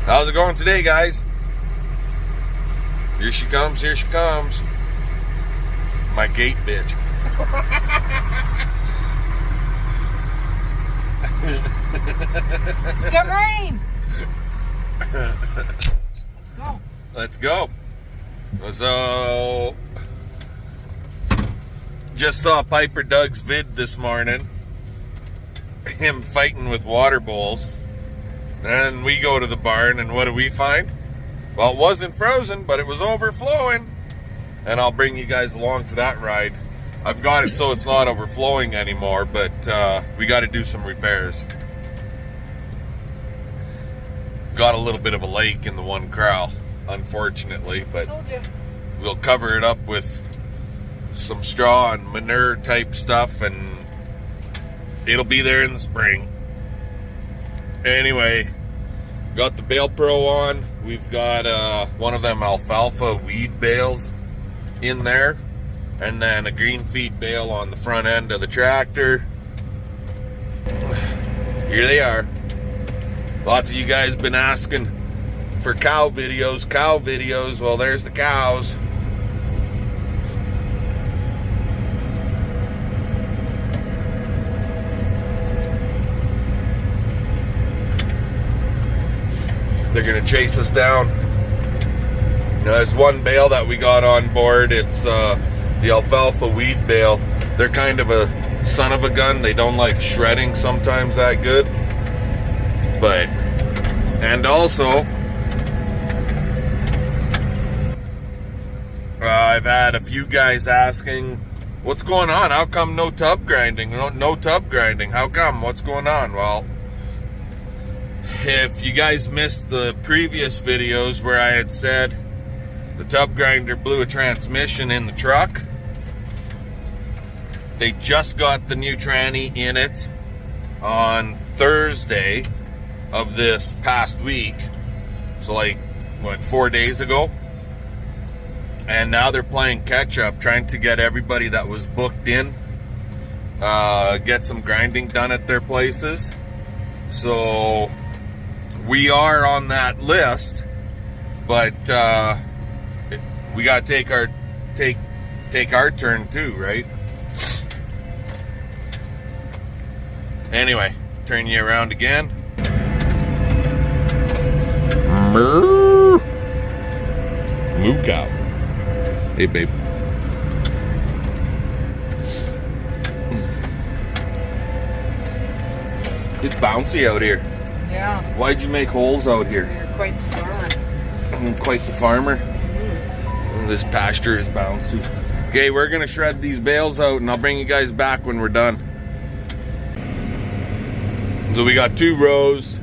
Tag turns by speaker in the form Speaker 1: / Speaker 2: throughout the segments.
Speaker 1: How's it going today, guys? Here she comes, here she comes. My gate bitch.
Speaker 2: Get rain! Let's go.
Speaker 1: Let's go. So, just saw Piper Doug's vid this morning. Him fighting with water bowls. And we go to the barn, and what do we find? Well, it wasn't frozen, but it was overflowing. And I'll bring you guys along for that ride. I've got it so it's not overflowing anymore, but we got to do some repairs. Got a little bit of a lake in the one corral, unfortunately, but we'll cover it up with some straw and manure type stuff, and it'll be there in the spring. Anyway, got the Bale Pro on. We've got one of them alfalfa weed bales in there, and then a green feed bale on the front end of the tractor. Here they are. Lots of you guys been asking for cow videos. Well, there's the cows. They're gonna chase us down. There's one bale that we got on board. It's the alfalfa weed bale. They're kind of a son of a gun. They don't like shredding sometimes that good. But, and also, I've had a few guys asking, what's going on? How come no tub grinding? No tub grinding. How come? What's going on? Well, if you guys missed the previous videos where I had said the tub grinder blew a transmission in the truck, they just got the new tranny in it on Thursday of this past week. So like, what, 4 days ago? And now they're playing catch up, trying to get everybody that was booked in, get some grinding done at their places. So we are on that list, but we gotta take our turn too, right? Anyway, turn you around again. Moo cow. Hey, babe. It's bouncy out here.
Speaker 2: Yeah.
Speaker 1: Why'd you make holes out here?
Speaker 2: You're quite the farmer.
Speaker 1: I'm quite the farmer. Mm-hmm. This pasture is bouncy. Okay, we're gonna shred these bales out, and I'll bring you guys back when we're done. So we got 2 rows.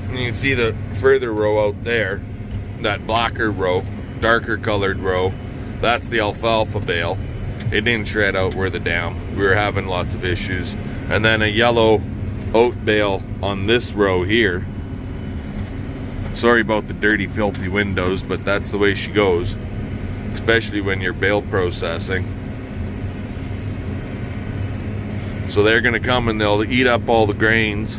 Speaker 1: And you can see the further row out there, that blacker row, darker colored row. That's the alfalfa bale. It didn't shred out where the dam. We were having lots of issues. And then a yellow oat bale on this row here. Sorry about the dirty, filthy windows, but that's the way she goes, especially when you're bale processing. So they're gonna come and they'll eat up all the grains,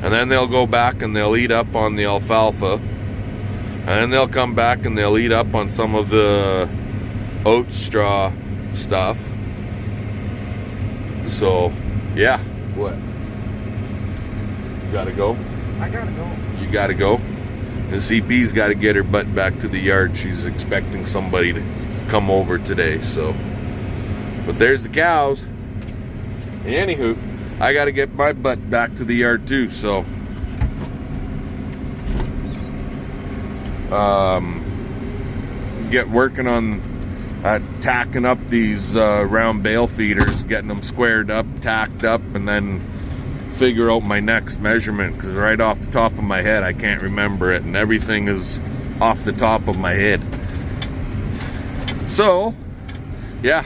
Speaker 1: and then they'll go back and they'll eat up on the alfalfa, and then they'll come back and they'll eat up on some of the oat straw stuff. So yeah. What? Gotta go?
Speaker 2: I gotta go.
Speaker 1: You gotta go? And CP's gotta get her butt back to the yard. She's expecting somebody to come over today, so. But there's the cows. Anywho, I gotta get my butt back to the yard too, so. Get working on tacking up these round bale feeders, getting them squared up, tacked up, and then figure out my next measurement, because right off the top of my head I can't remember it, and everything is off the top of my head. So yeah,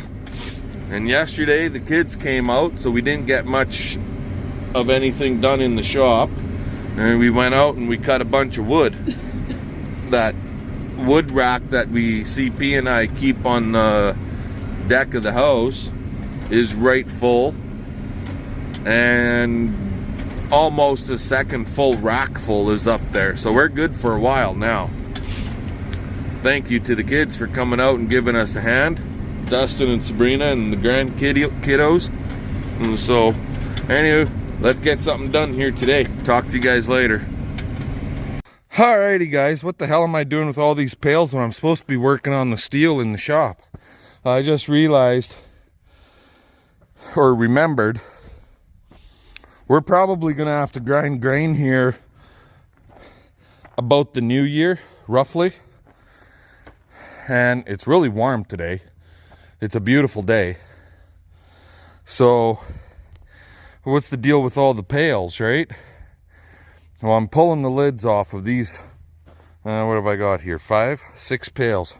Speaker 1: and yesterday the kids came out, so we didn't get much of anything done in the shop, and we went out and we cut a bunch of wood. That wood rack that CP and I keep on the deck of the house is right full, and almost a second full rack full is up there. So we're good for a while now. Thank you to the kids for coming out and giving us a hand. Dustin and Sabrina and the kiddos. And so, anyway, let's get something done here today. Talk to you guys later. Alrighty guys, what the hell am I doing with all these pails when I'm supposed to be working on the steel in the shop? I just realized, or remembered, we're probably gonna have to grind grain here about the new year, roughly. And it's really warm today. It's a beautiful day. So, what's the deal with all the pails, right? Well, I'm pulling the lids off of these, what have I got here? 5, 6 pails.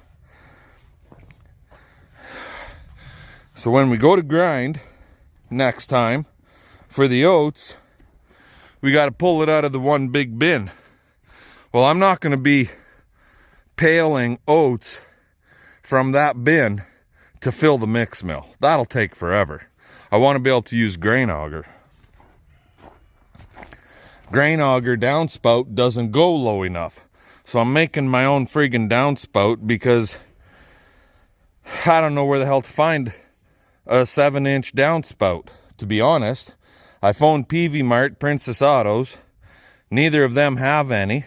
Speaker 1: So when we go to grind next time for the oats, we got to pull it out of the one big bin. Well, I'm not going to be paling oats from that bin to fill the mix mill. That'll take forever. I want to be able to use grain auger. Grain auger downspout doesn't go low enough. So I'm making my own friggin' downspout because I don't know where the hell to find a 7-inch downspout. To be honest, I phoned PV Mart, Princess Autos. Neither of them have any.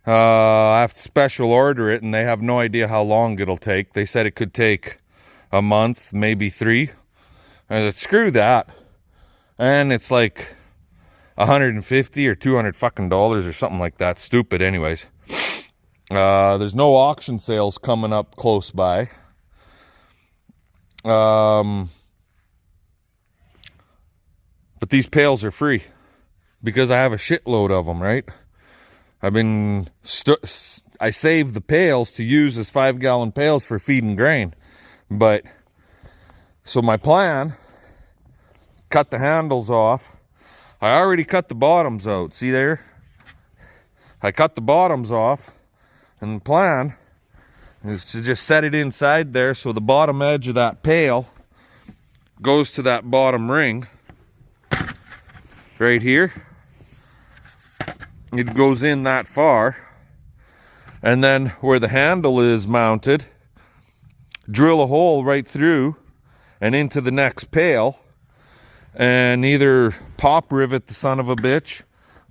Speaker 1: I have to special order it and they have no idea how long it'll take. They said it could take a month, maybe 3. I said, screw that. And it's like $150 or $200 fucking dollars or something like that. Stupid anyways. There's no auction sales coming up close by. But these pails are free because I have a shitload of them, right? I saved the pails to use as 5-gallon pails for feeding grain. But so my plan, cut the handles off. I already cut the bottoms out. See there? I cut the bottoms off. And the plan is to just set it inside there so the bottom edge of that pail goes to that bottom ring. Right here. It goes in that far. And then where the handle is mounted, drill a hole right through and into the next pail. And either pop rivet the son of a bitch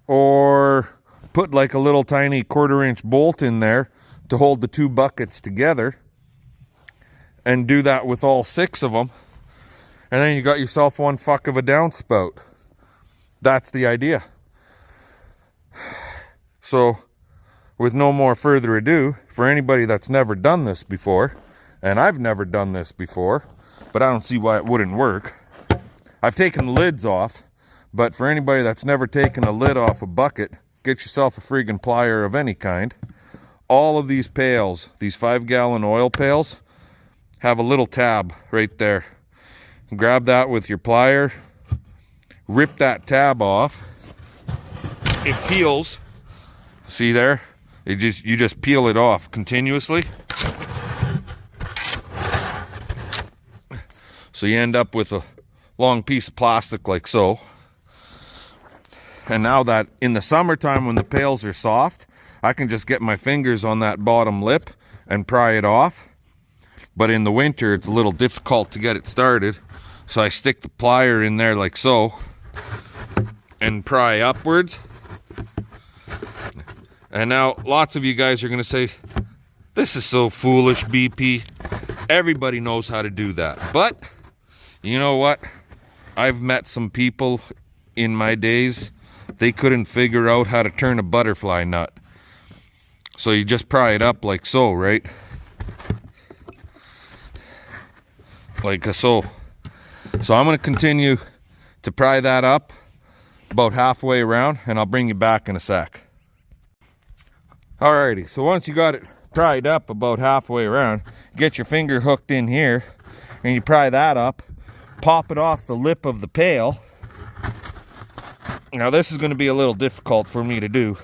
Speaker 1: or put like a little tiny 1/4-inch bolt in there to hold the 2 buckets together, and do that with all 6 of them, and then you got yourself one fuck of a downspout. That's the idea. So with no more further ado, for anybody that's never done this before, and I've never done this before, but I don't see why it wouldn't work. I've taken lids off, but for anybody that's never taken a lid off a bucket, get yourself a friggin' plier of any kind. All of these pails, these 5-gallon oil pails, have a little tab right there. Grab that with your plier, rip that tab off. It peels. See there? You just peel it off continuously. So you end up with a long piece of plastic like so. And now that in the summertime when the pails are soft, I can just get my fingers on that bottom lip and pry it off. But in the winter it's a little difficult to get it started, so I stick the plier in there like so and pry upwards. And now lots of you guys are going to say, this is so foolish, BP. Everybody knows how to do that. But you know what? I've met some people in my days, they couldn't figure out how to turn a butterfly nut. So you just pry it up like so, right? Like so. So I'm going to continue to pry that up about halfway around, and I'll bring you back in a sec. Alrighty, so once you got it pried up about halfway around, get your finger hooked in here, and you pry that up, pop it off the lip of the pail. Now this is going to be a little difficult for me to do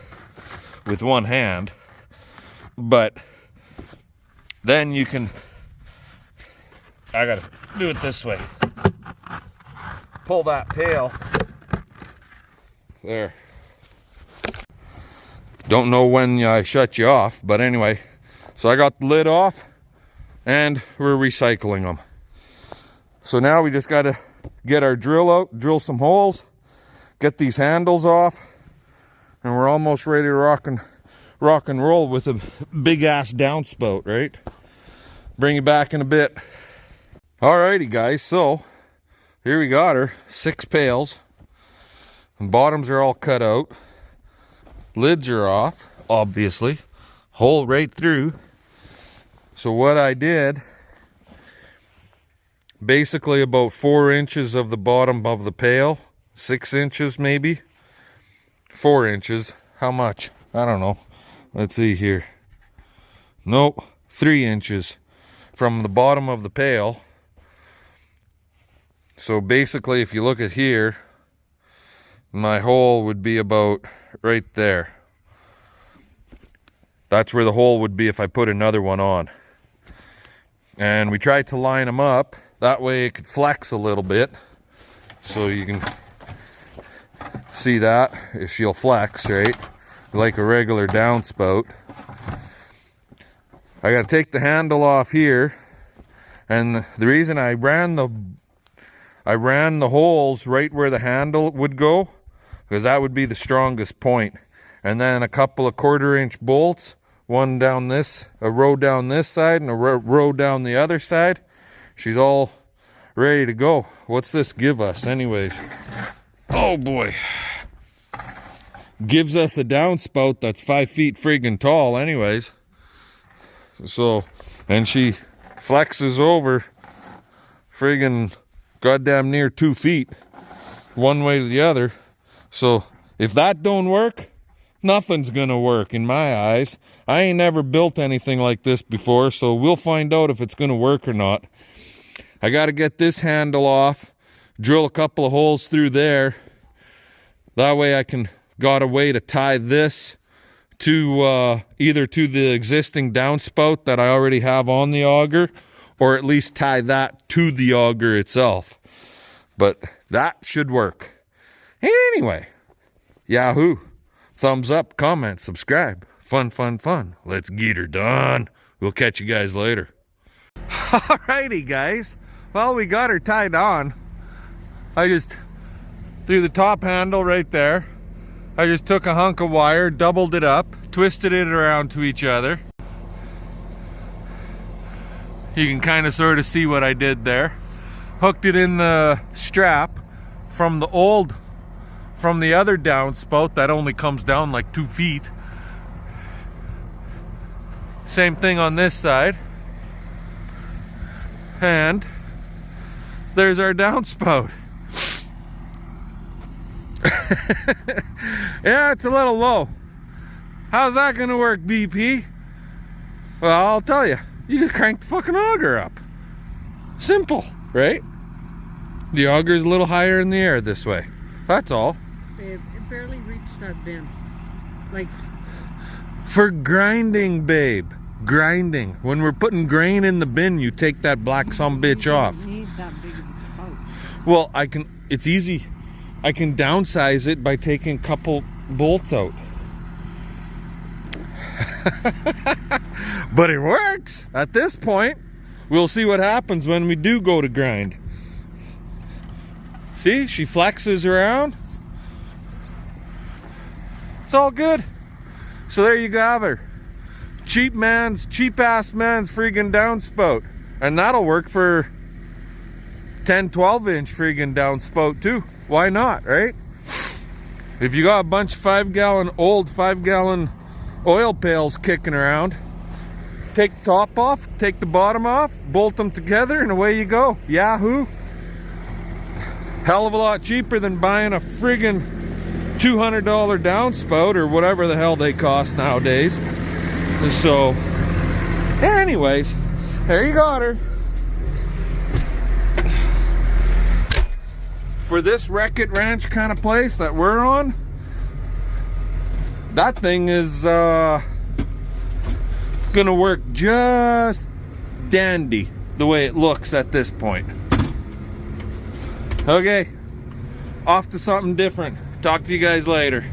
Speaker 1: with one hand, but then you can, I gotta do it this way. Pull that pail There. Don't know when I shut you off, but anyway. So I got the lid off and we're recycling them. So now we just got to get our drill out, drill some holes, get these handles off, and we're almost ready to rock and roll with a big ass downspout, right? Bring you back in a bit. Alrighty guys, so here we got her, 6 pails. The bottoms are all cut out. Lids are off, obviously. Hole right through. So what I did, basically about 4 inches of the bottom of the pail, 6 inches maybe, 4 inches. How much? I don't know. Let's see here. Nope, 3 inches from the bottom of the pail. So basically, if you look at here, my hole would be about right there. That's where the hole would be if I put another one on. And we tried to line them up. That way it could flex a little bit. So you can see that. She'll flex, right? Like a regular downspout. I got to take the handle off here. And the reason I ran the holes right where the handle would go, because that would be the strongest point. And then a couple of 1/4 inch bolts, one down this, a row down this side and a row down the other side. She's all ready to go. What's this give us anyways? Oh boy. Gives us a downspout that's 5 feet friggin' tall anyways. So, and she flexes over friggin' goddamn near 2 feet one way to the other. So if that don't work, nothing's gonna work in my eyes. I ain't never built anything like this before, so we'll find out if it's gonna work or not. I gotta get this handle off, drill a couple of holes through there. That way I can got a way to tie this to either to the existing downspout that I already have on the auger, or at least tie that to the auger itself. But that should work. Anyway, Yahoo! Thumbs up, comment, subscribe. Fun, fun, fun. Let's get her done. We'll catch you guys later. Alrighty, guys. Well, we got her tied on. I just threw the top handle right there. I just took a hunk of wire, doubled it up, twisted it around to each other. You can kind of sort of see what I did there. Hooked it in the strap from the other downspout that only comes down like 2 feet. Same thing on this side. And there's our downspout. Yeah, it's a little low. How's that gonna work, BP? Well, I'll tell you. You just crank the fucking auger up. Simple, right? The auger is a little higher in the air this way. That's all.
Speaker 2: Babe, it barely reached that bin. Like,
Speaker 1: for grinding, babe. Grinding. When we're putting grain in the bin, you take that black sumbitch off.
Speaker 2: you don't need that big of a spout.
Speaker 1: Well, it's easy. I can downsize it by taking a couple bolts out. But it works at this point. We'll see what happens when we do go to grind. See, she flexes around. It's all good. So there you have her. Cheap ass man's friggin' downspout. And that'll work for 10, 12 inch friggin' downspout too. Why not, right? If you got a bunch of old 5 gallon oil pails kicking around, take the top off, take the bottom off, bolt them together, and away you go. Yahoo! Hell of a lot cheaper than buying a friggin' $200 downspout or whatever the hell they cost nowadays. So, anyways, there you got her. For this Wreck-It Ranch kind of place that we're on, that thing is gonna work just dandy the way it looks at this point. Okay, off to something different. talk to you guys later.